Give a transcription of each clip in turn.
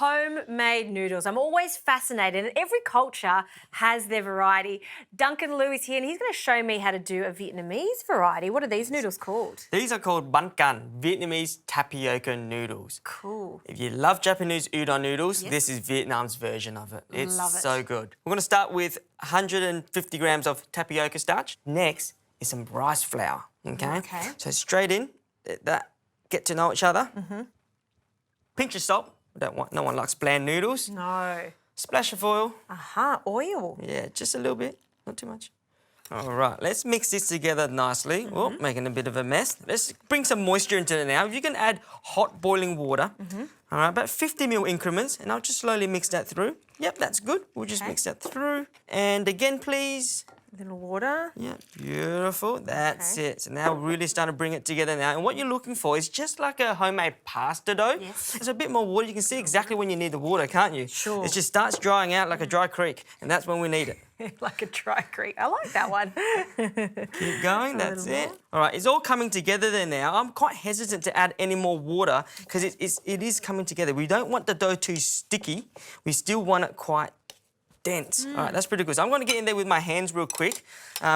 homemade noodles. I'm always fascinated, and every culture has their variety. Duncan Liu is here, and he's going to show me how to do a Vietnamese variety. What are these noodles called? These are called bánh căn, Vietnamese tapioca noodles. Cool. If you love Japanese udon noodles, this is Vietnam's version of it. It's Love it. so good. We're going to start with 150 grams of tapioca starch. Next is some rice flour, okay? So straight in, that get to know each other. Pinch of salt. No one likes bland noodles. No. Splash of oil. Oil. Yeah, just a little bit, not too much. All right, let's mix this together nicely. Oh, making a bit of a mess. Let's bring some moisture into it now. You can add hot boiling water. All right, about 50 ml increments, and I'll just slowly mix that through. Yep, that's good. We'll just mix that through. And again, please. A little water. Yeah, beautiful. That's it. So now we're really starting to bring it together now. And what you're looking for is just like a homemade pasta dough. Yes. There's a bit more water. You can see exactly when you need the water, can't you? Sure. It just starts drying out like a dry creek, and that's when we need it. Like a dry creek. I like that one. Keep going, that's it. All right, it's all coming together there now. I'm quite hesitant to add any more water because it is coming together. We don't want the dough too sticky. We still want it quite dense. All right, that's pretty good. So I'm going to get in there with my hands real quick.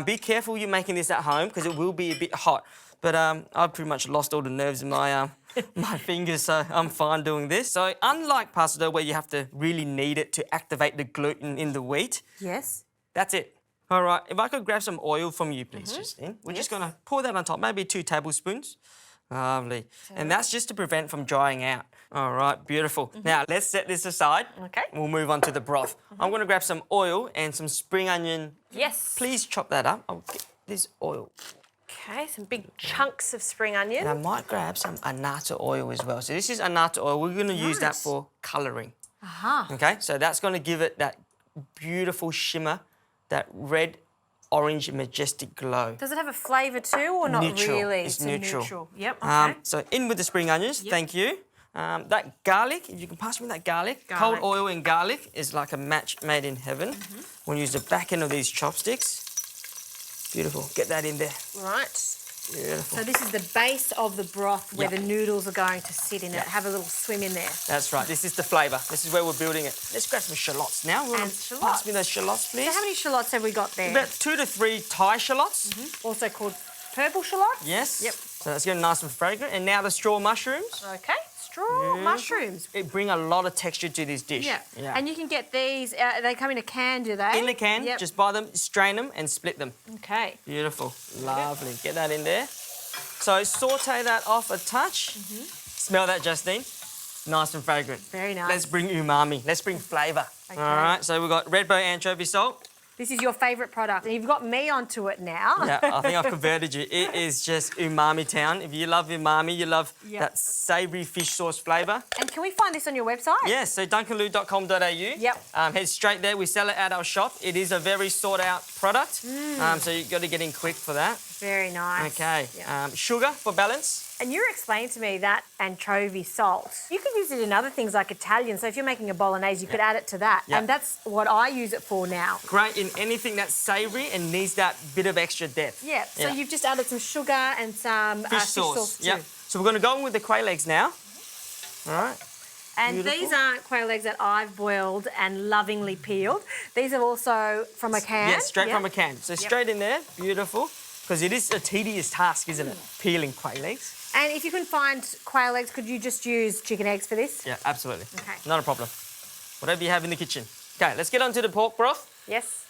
Be careful you're making this at home because it will be a bit hot. But I've pretty much lost all the nerves in my my fingers, so I'm fine doing this. So unlike pasta dough where you have to really knead it to activate the gluten in the wheat, that's it. All right, if I could grab some oil from you, please, Justine. We're just going to pour that on top, maybe 2 tablespoons. Lovely. And that's just to prevent from drying out. All right, beautiful. Now, let's set this aside. Okay. We'll move on to the broth. I'm going to grab some oil and some spring onion. Yes. Please chop that up. I'll get this oil. Okay, some big chunks of spring onion. And I might grab some annatto oil as well. So this is annatto oil. We're going to use that for colouring. Okay, so that's going to give it that beautiful shimmer, that red, orange, majestic glow. Does it have a flavour too, or not really? It's neutral. Yep, okay. So in with the spring onions, thank you. That garlic, if you can pass me that garlic. Cold oil and garlic is like a match made in heaven. We'll use the back end of these chopsticks. Beautiful. Get that in there. Right. Beautiful. So this is the base of the broth where the noodles are going to sit in it. Have a little swim in there. That's right. This is the flavour. This is where we're building it. Let's grab some shallots now. And shallots. Pass me those shallots, please. So how many shallots have we got there? About 2 to 3 Thai shallots. Also called purple shallots? Yes. Yep. So that's getting nice and fragrant. And now the straw mushrooms. Okay. Straw mushrooms. It bring a lot of texture to this dish. Yeah. And you can get these, they come in a can, do they? In the can, just buy them, strain them and split them. Okay. Beautiful. Lovely. Get that in there. So saute that off a touch. Smell that, Justine. Nice and fragrant. Very nice. Let's bring umami. Let's bring flavour. Okay. All right, so we've got red bow anchovy salt. This is your favourite product, and you've got me onto it now. Yeah, I think I've converted you. It is just umami town. If you love umami, you love that savoury fish sauce flavour. And can we find this on your website? Yes, so duncanlu.com.au. Yep. Head straight there. We sell it at our shop. It is a very sought-out product, so you've got to get in quick for that. Very nice. Okay. Sugar for balance. And you were explaining to me that anchovy salt. You could use it in other things like Italian. So if you're making a bolognese, you could add it to that. And that's what I use it for now. Great in anything that's savoury and needs that bit of extra depth. Yeah. So you've just added some sugar and some fish sauce too. Yep. So we're going to go in with the quail eggs now. All right. And these aren't quail eggs that I've boiled and lovingly peeled. These are also from a can. Yes, straight from a can. So straight in there. Beautiful. Because it is a tedious task, isn't it? Peeling quail eggs. And if you can find quail eggs, could you just use chicken eggs for this? Yeah, absolutely. Okay. Not a problem. Whatever you have in the kitchen. Okay, let's get on to the pork broth. Yes.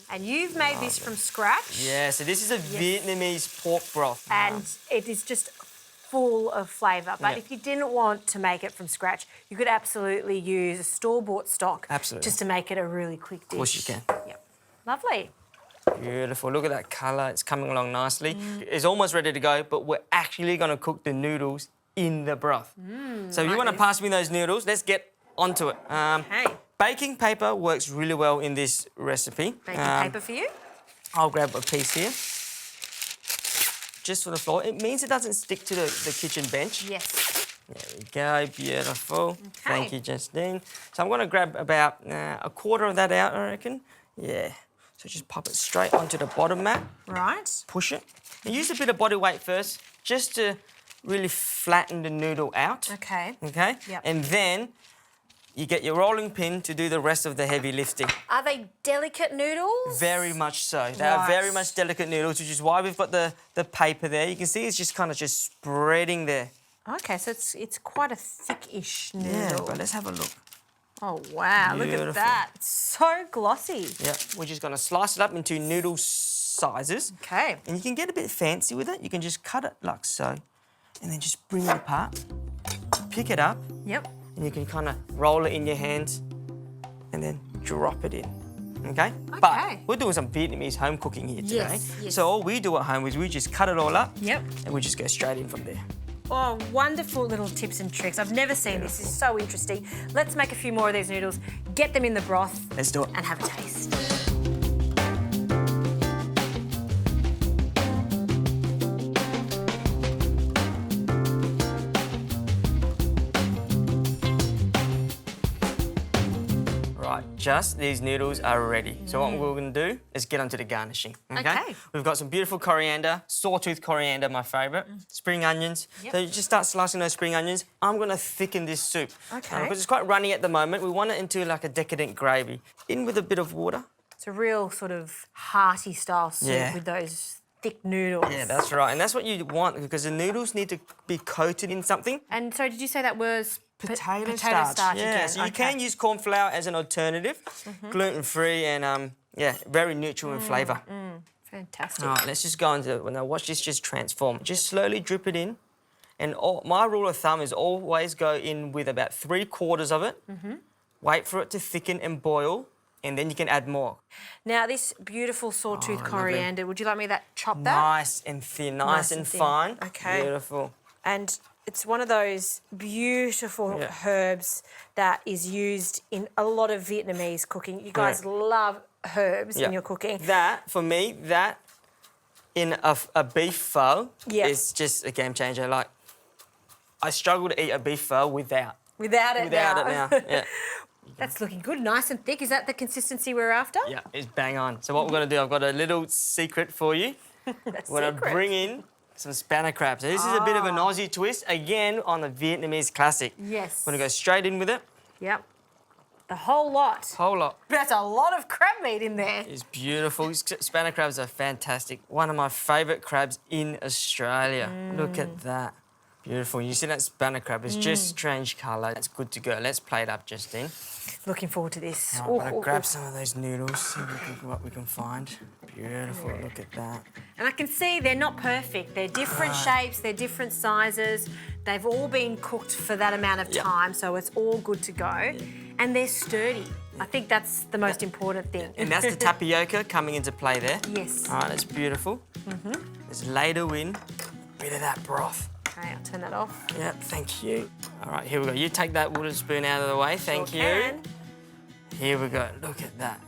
And you've made this from scratch. Yeah, so this is a Vietnamese pork broth. And it is just full of flavour. But if you didn't want to make it from scratch, you could absolutely use a store-bought stock. Absolutely. Just to make it a really quick dish. Of course you can. Yep. Lovely. Beautiful. Look at that colour. It's coming along nicely. It's almost ready to go, but we're actually going to cook the noodles in the broth. So if you want to pass me those noodles, let's get onto it. Baking paper works really well in this recipe. Baking paper for you? I'll grab a piece here. Just for the floor. It means it doesn't stick to the kitchen bench. Yes. There we go. Beautiful. Thank you, Justine. So I'm going to grab about a quarter of that out, I reckon. Yeah. So just pop it straight onto the bottom mat. Right. Push it. And use a bit of body weight first, just to really flatten the noodle out. Okay. Okay? Yep. And then you get your rolling pin to do the rest of the heavy lifting. Are they delicate noodles? Very much so. They are very much delicate noodles, which is why we've got the paper there. You can see it's just kind of just spreading there. Okay, so it's quite a thick-ish noodle. Yeah, but let's have a look. Oh, wow, look Beautiful. at that. It's so glossy. Yeah, we're just going to slice it up into noodle sizes. Okay. And you can get a bit fancy with it. You can just cut it like so, and then just bring it apart, pick it up, Yep. and you can kind of roll it in your hands and then drop it in. Okay? But we're doing some Vietnamese home cooking here today. Yes. So all we do at home is we just cut it all up. Yep. And we just go straight in from there. Oh, wonderful little tips and tricks. I've never seen this. This is so interesting. Let's make a few more of these noodles, get them in the broth. Let's do it. And have a taste. Right, just these noodles are ready. So what we're going to do is get onto the garnishing. Okay. We've got some beautiful coriander, sawtooth coriander, my favourite. Spring onions. Yep. So you just start slicing those spring onions. I'm going to thicken this soup. Okay. Because it's quite runny at the moment. We want it into like a decadent gravy. In with a bit of water. It's a real sort of hearty style soup Yeah. with those thick noodles. Yeah, that's right. And that's what you want because the noodles need to be coated in something. And so did you say that was Potato starch yeah, again? so you can use corn flour as an alternative, gluten-free and, yeah, very neutral in flavour. Fantastic. All right, let's just go into it. Now watch this just transform. Just slowly drip it in. And my rule of thumb is always go in with about 3/4 of it. Wait for it to thicken and boil, and then you can add more. Now, this beautiful sawtooth coriander, would you like me to chop that? Nice and thin, nice and thin. fine. Okay. Beautiful. And it's one of those beautiful herbs that is used in a lot of Vietnamese cooking. You guys love herbs in your cooking. That, for me, that in a beef pho is just a game changer. Like, I struggle to eat a beef pho without it now. Yeah. That's looking good, nice and thick. Is that the consistency we're after? Yeah, it's bang on. So what we're going to do, I've got a little secret for you. We're going to bring in some spanner crab. So this is a bit of an Aussie twist, again, on the Vietnamese classic. Yes. We're going to go straight in with it. Yep. The whole lot. Whole lot. That's a lot of crab meat in there. It's beautiful. Spanner crabs are fantastic. One of my favourite crabs in Australia. Look at that. Beautiful. You see that spanner crab? It's just strange colour. It's good to go. Let's plate up, Justine. Looking forward to this. I'm going to grab some of those noodles, see what we can find. Beautiful. Look at that. And I can see they're not perfect. They're different shapes, they're different sizes. They've all been cooked for that amount of time, so it's all good to go. And they're sturdy. I think that's the most important thing. And that's the tapioca coming into play there. Yes. All right, that's beautiful. Let's ladle in a bit of that broth. Okay, I'll turn that off. Yep, thank you. All right, here we go. You take that wooden spoon out of the way. Thank you. Can. Here we go. Look at that.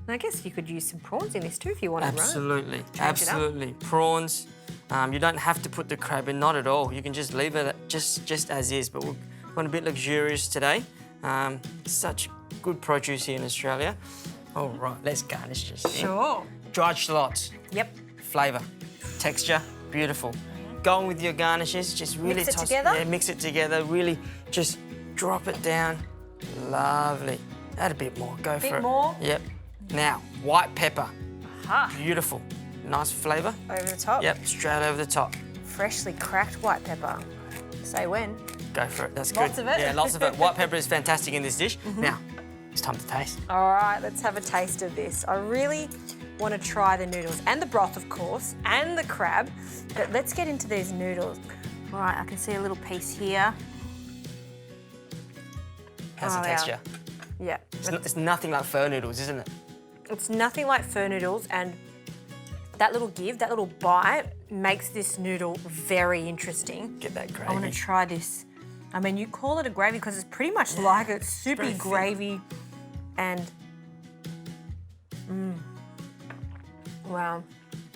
And I guess you could use some prawns in this too if you wanted, right? Absolutely, absolutely. Prawns. You don't have to put the crab in, not at all. You can just leave it just as is. But we're going a bit luxurious today. Such good produce here in Australia. All right, let's garnish this. Sure. Dried shallots. Yep. Flavour, texture, beautiful. Go on with your garnishes. Just really Mix it together? Yeah, mix it together. Really, just drop it down. Lovely. Add a bit more. Go for it. Bit more? Yep. Now, white pepper. Aha. Beautiful. Nice flavour. Over the top? Yep, straight over the top. Freshly cracked white pepper. Say when. Go for it. That's good. Lots of it? Yeah, lots of it. White pepper is fantastic in this dish. Now, it's time to taste. All right, let's have a taste of this. I really want to try the noodles and the broth, of course, and the crab. But let's get into these noodles. All right, I can see a little piece here. How's the texture? Yeah. It's nothing like pho noodles, isn't it? It's nothing like pho noodles, and that little give, that little bite, makes this noodle very interesting. Get that gravy. I want to try this. I mean, you call it a gravy because it's pretty much like a soupy very thick. gravy, and wow,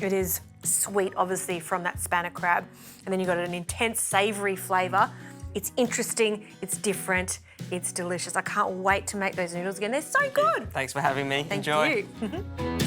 it is sweet, obviously, from that spanner crab, and then you've got an intense savoury flavour. It's interesting, it's different, it's delicious. I can't wait to make those noodles again. They're so good. Thanks for having me. Thank Enjoy. you.